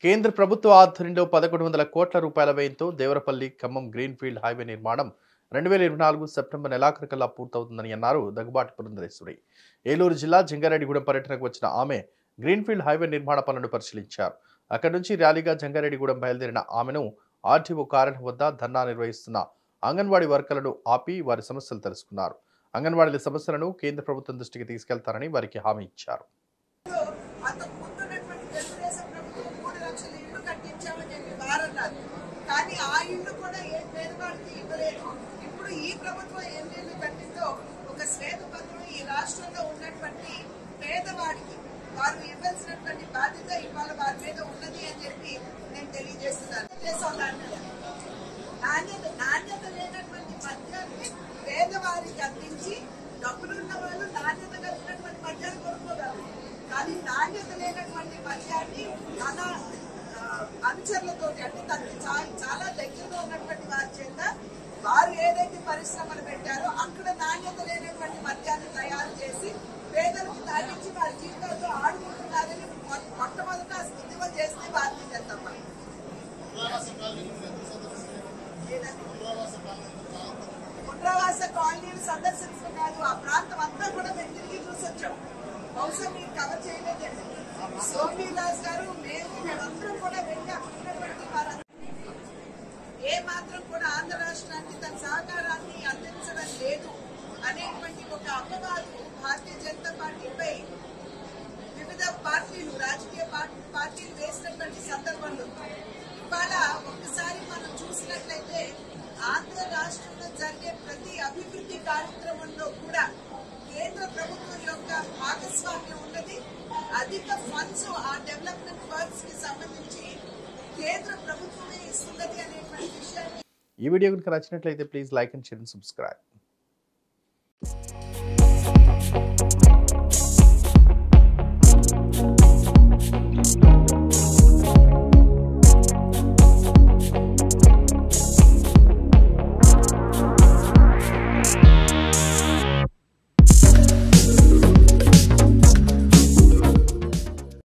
కేంద్ర ప్రభుత్వ ఆధ్వర్యంలో 1100 కోట్ల రూపాయల వ్యయంతో దేవరపల్లి ఖమ్మం గ్రీన్ఫీల్డ్ హైవే నిర్మాణం 2024 సెప్టెంబర్ నెలాఖరుకల్లా పూర్తవుతుందని అన్నారు దగ్గుబాటి పురంధరేశ్వరి. ఏలూరు జిల్లా జంగారెడ్డిగూడెం పర్యటనకు వచ్చిన ఆమె గ్రీన్ఫీల్డ్ హైవే నిర్మాణ పనులను పరిశీలించారు. అక్కడి నుంచి ర్యాలీగా జంగారెడ్డిగూడెం బయలుదేరిన ఆమెను ఆర్టీఓ కార్యాలయం వద్ద ధర్నా నిర్వహిస్తున్న అంగన్వాడీ వర్కర్లను ఆపి వారి సమస్యలు తెలుసుకున్నారు. అంగన్వాడీల సమస్యలను కేంద్ర ప్రభుత్వం దృష్టికి తీసుకెళ్తారని వారికి హామీ ఇచ్చారు. కానీ ఆ ఇల్లు కూడా ఏ పేదవాడికి ఇవ్వలేదు. ఇప్పుడు ఈ ప్రభుత్వం ఎన్నేళ్ళు కట్టిందో ఒక శ్వేతపత్రం ఈ రాష్ట్రంలో ఉన్నటువంటి పేదవాడికి వారు ఇవ్వాల్సినటువంటి బాధ్యత ఇవాళ వారి మీద ఉన్నది అని చెప్పి నేను తెలియజేస్తున్నాను. నాణ్యత లేనటువంటి మద్యాన్ని పేదవారికి అందించి డబ్బులున్న వాళ్ళు నాణ్యత కలిగినటువంటి మద్యాన్ని కొనుక్కోగలరు. కానీ నాణ్యత లేనటువంటి మద్యాన్ని అలా అనుచరులతో అంటే తనకి చాలా దగ్గరగా ఉన్నటువంటి వారి చేత వారు ఏదైతే పరిశ్రమలు పెట్టారో అక్కడ నాణ్యత లేనటువంటి మద్యాన్ని తయారు చేసి పేదలకు తాగించి వారి జీవితాలతో ఆడుకుంటున్నారని మొట్టమొదట ఉద్యమం చేస్తే భారతీయ జనతా పార్టీ. పునరావాస కాలనీలు సందర్శించడం కాదు, ఆ ప్రాంతం అంతా కూడా మేము తిరిగి చూసొచ్చాం. బహుశా మీరు కవర్ చేయలేదండి. సోమీదాస్ గారు మేమందరం కూడా ఏ మాత్రం కూడా ఆంధ్ర రాష్ట్రానికి తన సహకారాన్ని అందించడం లేదు అనేటువంటి ఒక అపవాదు భారతీయ జనతా పార్టీపై వివిధ పార్టీలు రాజకీయ పార్టీలు వేసినటువంటి సందర్భంలో ఇవాళ ఒక్కసారి మనం చూసినట్లయితే ఆంధ్ర రాష్ట్రంలో జరిగే ప్రతి అభివృద్ధి కార్యక్రమంలో కూడా కేంద్ర ప్రభుత్వం యొక్క భాగస్వామ్యం ఉన్నది. అధిక ఫండ్స్ ఆ డెవలప్మెంట్ వర్క్స్ కి సంబంధించి కేంద్ర ప్రభుత్వమే ఇస్తున్నది అనేటువంటి విషయాన్ని ఈ వీడియో కనుక నచ్చినట్లయితే please like and share and subscribe.